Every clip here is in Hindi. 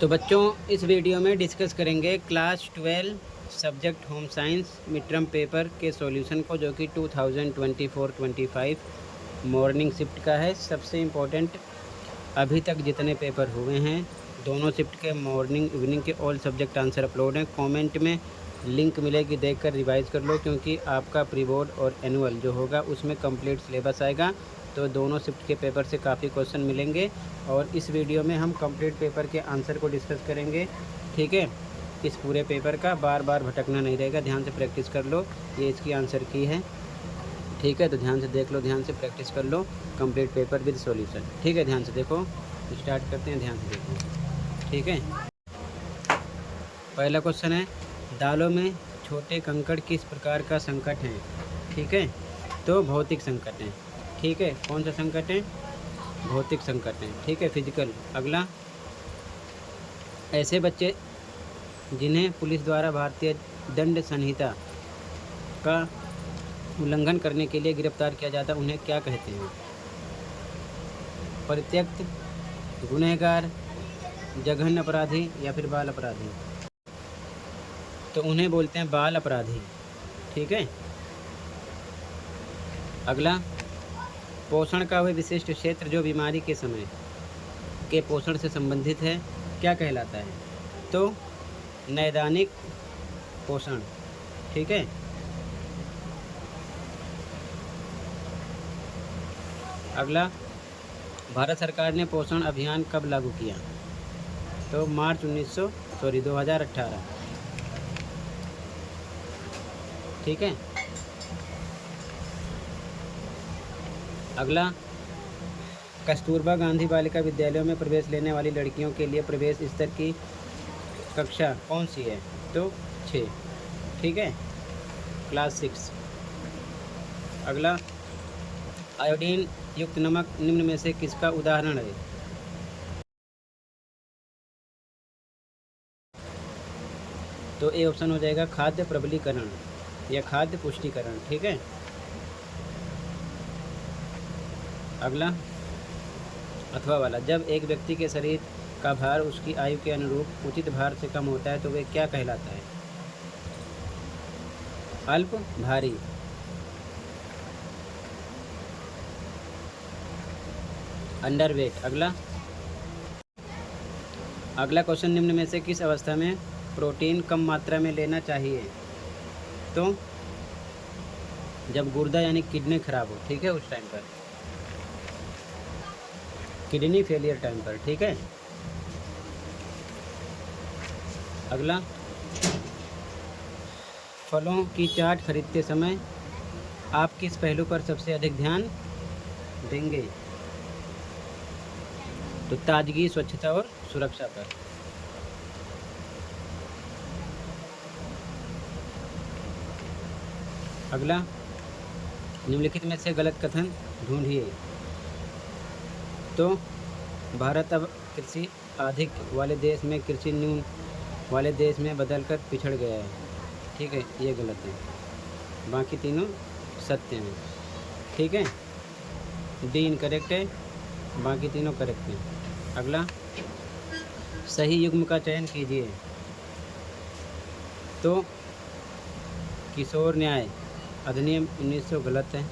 तो बच्चों, इस वीडियो में डिस्कस करेंगे class 12 subject home science mid term paper के सॉल्यूशन को, जो कि 2024-25 मॉर्निंग शिफ्ट का है। सबसे इम्पोर्टेंट, अभी तक जितने पेपर हुए हैं दोनों शिफ्ट के मॉर्निंग इवनिंग के ऑल सब्जेक्ट आंसर अपलोड हैं। कमेंट में लिंक मिलेगी, देखकर रिवाइज कर लो, क्योंकि आपका प्री बोर्ड और एनुअल जो होगा उसमें कंप्लीट सिलेबस आएगा। तो दोनों शिफ्ट के पेपर से काफ़ी क्वेश्चन मिलेंगे और इस वीडियो में हम कंप्लीट पेपर के आंसर को डिस्कस करेंगे। ठीक है, इस पूरे पेपर का बार बार भटकना नहीं रहेगा, ध्यान से प्रैक्टिस कर लो। ये इसकी आंसर की है, ठीक है, तो ध्यान से देख लो, ध्यान से प्रैक्टिस कर लो। कंप्लीट पेपर विद सॉल्यूशन, ठीक है, ध्यान से देखो। स्टार्ट करते हैं, ध्यान से देखो, ठीक है। पहला क्वेश्चन है, दालों में छोटे कंकड़ किस प्रकार का संकट है? ठीक है, तो भौतिक संकट है। ठीक है, कौन सा संकट है? भौतिक संकट है, ठीक है, फिजिकल। अगला, ऐसे बच्चे जिन्हें पुलिस द्वारा भारतीय दंड संहिता का उल्लंघन करने के लिए गिरफ्तार किया जाता है, उन्हें क्या कहते हैं? परित्यक्त, गुनहगार, जघन्य अपराधी या फिर बाल अपराधी? तो उन्हें बोलते हैं बाल अपराधी, ठीक है। अगला, पोषण का वह विशिष्ट क्षेत्र जो बीमारी के समय के पोषण से संबंधित है, क्या कहलाता है? तो नैदानिक पोषण, ठीक है। अगला, भारत सरकार ने पोषण अभियान कब लागू किया? तो मार्च 2018, ठीक है। अगला, कस्तूरबा गांधी बालिका विद्यालयों में प्रवेश लेने वाली लड़कियों के लिए प्रवेश स्तर की कक्षा कौन सी है? तो 6, ठीक है, क्लास 6। अगला, आयोडीन युक्त नमक निम्न में से किसका उदाहरण है? तो ए ऑप्शन हो जाएगा खाद्य प्रबलीकरण या खाद्य पुष्टिकरण, ठीक है। अगला, अथवा वाला, जब एक व्यक्ति के शरीर का भार उसकी आयु के अनुरूप उचित भार से कम होता है तो वह क्या कहलाता है? अल्प भारी, अंडरवेट। अगला क्वेश्चन, निम्न में से किस अवस्था में प्रोटीन कम मात्रा में लेना चाहिए? तो जब गुर्दा यानी किडनी खराब हो, ठीक है, उस टाइम पर, किडनी फेलियर टाइम पर, ठीक है। अगला, फलों की चाट खरीदते समय आप किस पहलू पर सबसे अधिक ध्यान देंगे? तो ताजगी, स्वच्छता और सुरक्षा पर। अगला, निम्नलिखित में से गलत कथन ढूंढिए। तो भारत अब कृषि अधिक वाले देश में कृषि न्यून वाले देश में बदलकर पिछड़ गया है, ठीक है, ये गलत है। बाकी तीनों सत्य हैं, ठीक है। डी इनकरेक्ट है, बाकी तीनों करेक्ट हैं। अगला, सही युग्म का चयन कीजिए। तो किशोर न्याय अधिनियम 1900 गलत है।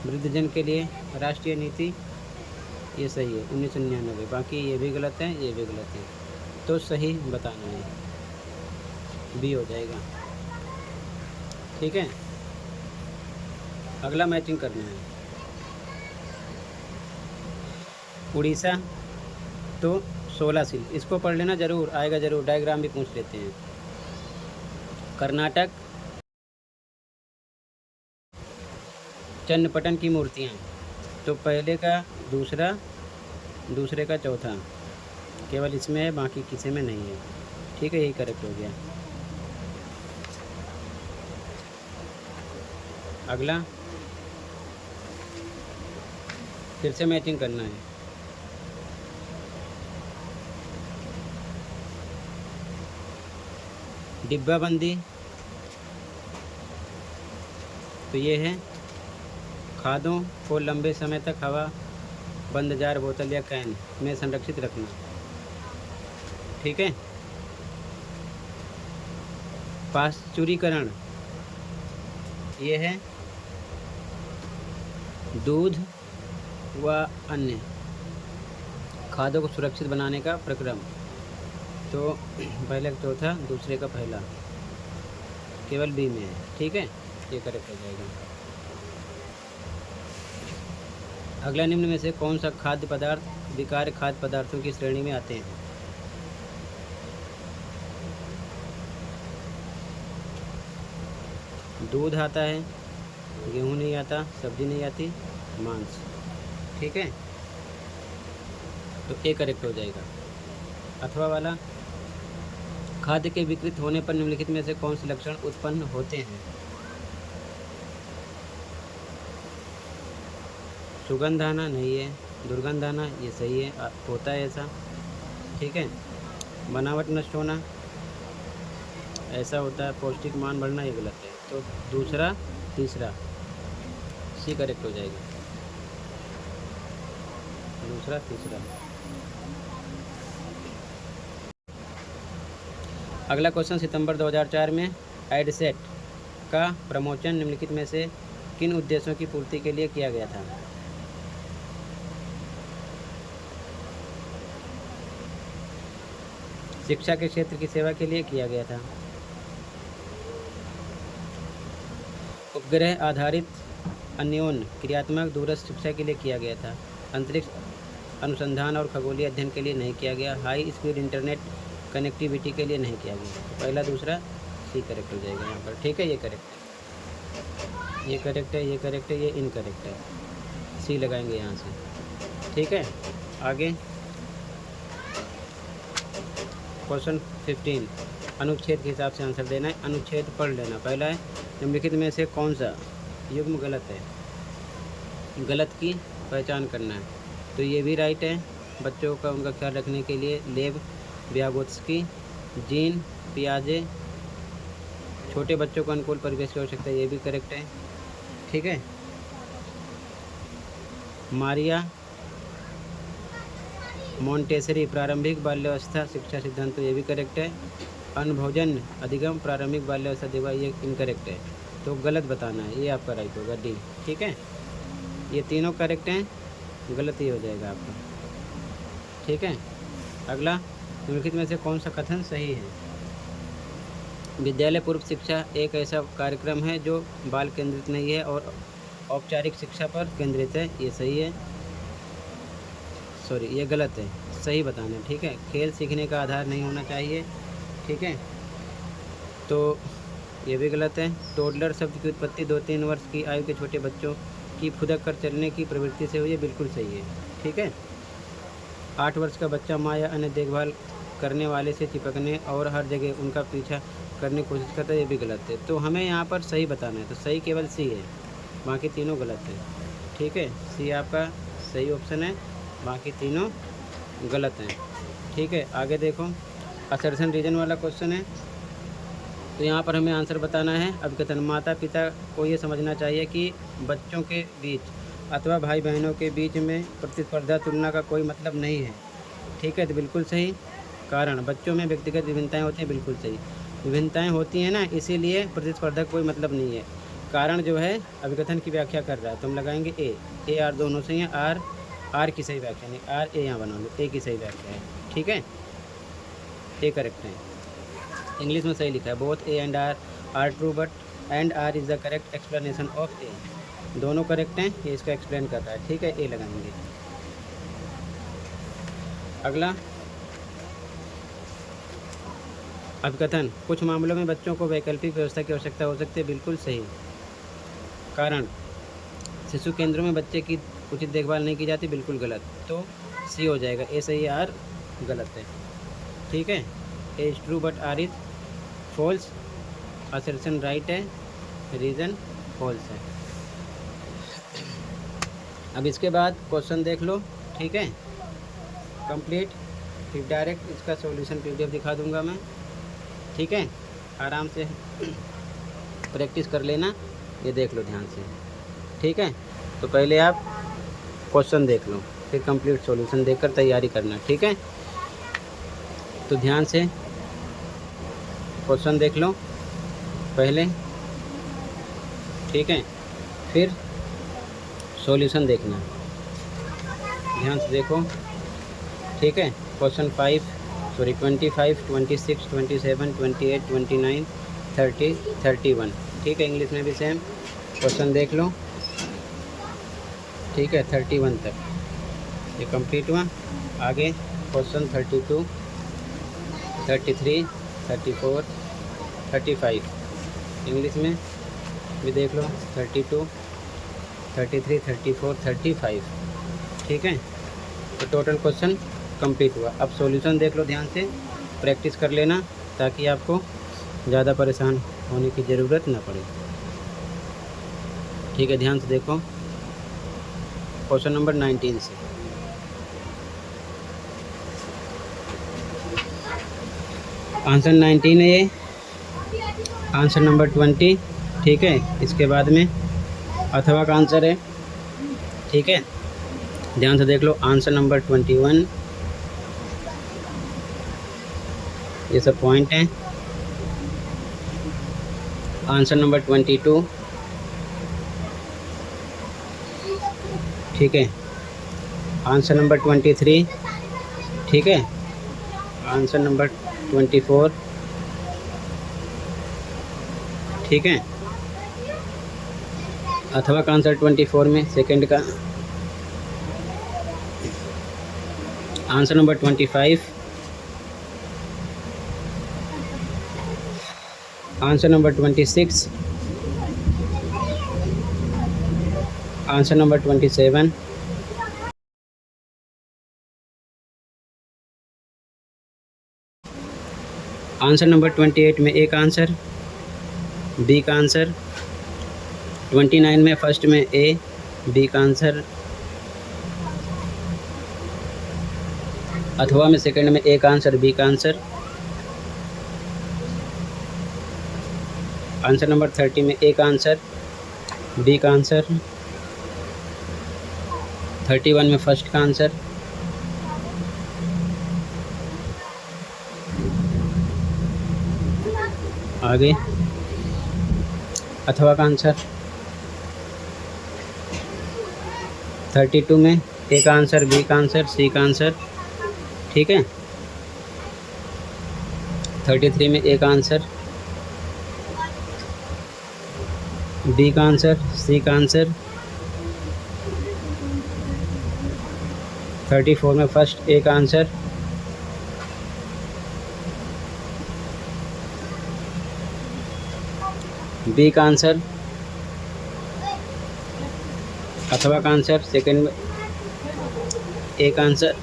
वृद्धजन के लिए राष्ट्रीय नीति, ये सही है, 1999। बाकी ये भी गलत है, ये भी गलत है, तो सही बताना है, बी हो जाएगा, ठीक है। अगला मैचिंग करना है। उड़ीसा, तो 16 सील, इसको पढ़ लेना, जरूर आएगा, जरूर डायग्राम भी पूछ लेते हैं। कर्नाटक, चन्नपटन की मूर्तियाँ, तो पहले का दूसरा, दूसरे का चौथा, केवल इसमें है, बाकी किसी में नहीं है, ठीक है, यही करेक्ट हो गया। अगला, फिर से मैचिंग करना है। डिब्बाबंदी, तो ये है खादों को लंबे समय तक हवा बंद जार, बोतल या कैन में संरक्षित रखना। ठीक है। पाश्चुरीकरण ये है दूध व अन्य खाद्यों को सुरक्षित बनाने का प्रक्रम। तो पहले का चौथा, दूसरे का पहला, केवल बी में है, ठीक है, ये करेक्ट हो जाएगा। अगला, निम्न में से कौन सा खाद्य पदार्थ विकार खाद्य पदार्थों की श्रेणी में आते हैं? दूध आता है, गेहूं नहीं आता, सब्जी नहीं आती, मांस, ठीक है, तो ए करेक्ट हो जाएगा। अथवा वाला, खाद्य के विकृत होने पर निम्नलिखित में से कौन से लक्षण उत्पन्न होते हैं? सुगंध आना नहीं है, दुर्गंध आना ये सही है, होता है ऐसा, ठीक है। बनावट नष्ट होना ऐसा होता है, पौष्टिक मान बढ़ना ये गलत है, तो दूसरा तीसरा सी करेक्ट हो जाएगा, दूसरा तीसरा। अगला क्वेश्चन, सितंबर 2004 में एडसेट का प्रमोशन निम्नलिखित में से किन उद्देश्यों की पूर्ति के लिए किया गया था? शिक्षा के क्षेत्र की सेवा के लिए किया गया था, उपग्रह आधारित अन्योन्य क्रियात्मक दूरस्थ शिक्षा के लिए किया गया था, अंतरिक्ष अनुसंधान और खगोलीय अध्ययन के लिए नहीं किया गया, हाई स्पीड इंटरनेट कनेक्टिविटी के लिए नहीं किया गया। तो पहला दूसरा सी करेक्ट हो जाएगा यहाँ पर, ठीक है, ये करेक्ट है, ये करेक्ट है, ये करेक्ट है, ये इनकरेक्ट है, सी लगाएंगे यहाँ से, ठीक है। आगे क्वेश्चन 15, अनुच्छेद के हिसाब से आंसर देना है, अनुच्छेद पढ़ लेना। पहला है, निम्नलिखित में से कौन सा युग्म गलत है? गलत की पहचान करना है, तो ये भी राइट है, बच्चों का उनका ख्याल रखने के लिए लेब व्यागोत्स्की, जीन पियाजे, छोटे बच्चों को अनुकूल परिवेश की आवश्यकता है, ये भी करेक्ट है, ठीक है। मारिया मोंटेसरी प्रारंभिक बाल्यावस्था शिक्षा सिद्धांत, तो ये भी करेक्ट है। अनुभोजन अधिगम प्रारंभिक बाल्यावस्था देखा, ये इनकरेक्ट है, तो गलत बताना है, ये आपका राइट होगा डी, ठीक है। ये तीनों करेक्ट हैं, गलत ही हो जाएगा आपका, ठीक है। अगला, निम्नलिखित में से कौन सा कथन सही है? विद्यालय पूर्व शिक्षा एक ऐसा कार्यक्रम है जो बाल केंद्रित नहीं है और औपचारिक शिक्षा पर केंद्रित है, ये सही है, सॉरी ये गलत है, सही बताना है, ठीक है। खेल सीखने का आधार नहीं होना चाहिए, ठीक है, तो ये भी गलत है। टोडलर शब्द की उत्पत्ति 2-3 वर्ष की आयु के छोटे बच्चों की फुदक कर चलने की प्रवृत्ति से हुई है, बिल्कुल सही है, ठीक है। 8 वर्ष का बच्चा माँ या अन्य देखभाल करने वाले से चिपकने और हर जगह उनका पीछा करने की कोशिश करता है, ये भी गलत है, तो हमें यहाँ पर सही बताना है, तो सही केवल सी है, बाकी तीनों गलत है, ठीक है। सी आपका सही ऑप्शन है, बाकी तीनों गलत हैं, ठीक है। आगे देखो, असर्शन रीजन वाला क्वेश्चन है, तो यहाँ पर हमें आंसर बताना है। अब कथन, माता पिता को ये समझना चाहिए कि बच्चों के बीच अथवा भाई बहनों के बीच में प्रतिस्पर्धा तुलना का कोई मतलब नहीं है, ठीक है, तो बिल्कुल सही। कारण, बच्चों में व्यक्तिगत विभिन्नताएं होती हैं, बिल्कुल सही, विभिन्नताएं होती हैं ना, इसीलिए प्रतिस्पर्धा का कोई मतलब नहीं है। कारण जो है अभिकथन की व्याख्या कर रहा है, तो हम लगाएंगे ए आर दोनों सही है, आर की सही व्याख्या नहीं, आर ए यहाँ बना लो, ए की सही व्याख्या है, ठीक है, ए करेक्ट है। इंग्लिश में सही लिखा है, both A and R true but and R is the correct explanation of A, दोनों करेक्ट हैं, ये इसका एक्सप्लेन कर रहा है, ठीक है, ए लगाएंगे। अगला, अभिकथन, कुछ मामलों में बच्चों को वैकल्पिक व्यवस्था की आवश्यकता हो सकती है, बिल्कुल सही। कारण, शिशु केंद्रों में बच्चे की उचित देखभाल नहीं की जाती, बिल्कुल गलत, तो सी हो जाएगा, ए सही, आर गलत है, ठीक है। A is true but R is false, assertion right है, रीज़न फॉल्स है। अब इसके बाद क्वेश्चन देख लो, ठीक है, कंप्लीट, फिर डायरेक्ट इसका सॉल्यूशन पीडीएफ दिखा दूंगा मैं, ठीक है, आराम से प्रैक्टिस कर लेना, ये देख लो ध्यान से, ठीक है। तो पहले आप क्वेश्चन देख लो, फिर कंप्लीट सॉल्यूशन देखकर तैयारी करना, ठीक है। तो ध्यान से क्वेश्चन देख लो पहले, ठीक है, फिर सॉल्यूशन देखना। ध्यान से देखो, ठीक है। क्वेश्चन 25, 26, 27, 28, 29, 30, 31, ठीक है। इंग्लिश में भी सेम क्वेश्चन देख लो, ठीक है। 31 तक ये कंप्लीट हुआ। आगे क्वेश्चन 32, 33, 34, 35 इंग्लिश में भी देख लो, 32, 33, 34, 35, ठीक है। तो टोटल क्वेश्चन कंप्लीट हुआ। अब सॉल्यूशन देख लो ध्यान से, प्रैक्टिस कर लेना ताकि आपको ज़्यादा परेशान होने की ज़रूरत ना पड़े, ठीक है। ध्यान से देखो क्वेश्चन नंबर 19 से। आंसर 19 है ये, आंसर नंबर 20, ठीक है। इसके बाद में अथवा का आंसर है, ठीक है। ध्यान से देख लो, आंसर नंबर 21, ये सब पॉइंट हैं। आंसर नंबर 22, ठीक है। आंसर नंबर 23, ठीक है। आंसर नंबर 24, ठीक है। अथवा का आंसर 24 में सेकंड का answer number 25, answer number 26, answer number 27, answer number 28 में एक आंसर, बी का आंसर। 29 में फर्स्ट में ए, बी का आंसर। अथवा में सेकंड में एक आंसर, बी का आंसर। आंसर नंबर 30 में एक आंसर, बी का आंसर। 31 में फर्स्ट का आंसर। आगे अथवा का आंसर। 32 में ए का आंसर, बी का आंसर, सी का आंसर, ठीक है। 33 में ए का आंसर, बी का आंसर, सी का आंसर। 34 में फर्स्ट ए का आंसर, बी का आंसर। अथवा का आंसर सेकंड में ए का आंसर,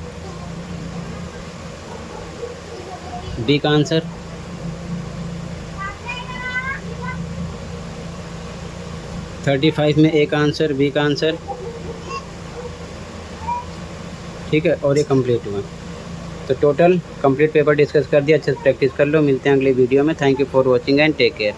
बी का आंसर। 35 में ए का आंसर, बी का आंसर, ठीक है। और ये कंप्लीट हुआ। तो टोटल कंप्लीट पेपर डिस्कस कर दिया। अच्छे से प्रैक्टिस कर लो। मिलते हैं अगले वीडियो में। Thank you for watching and take care.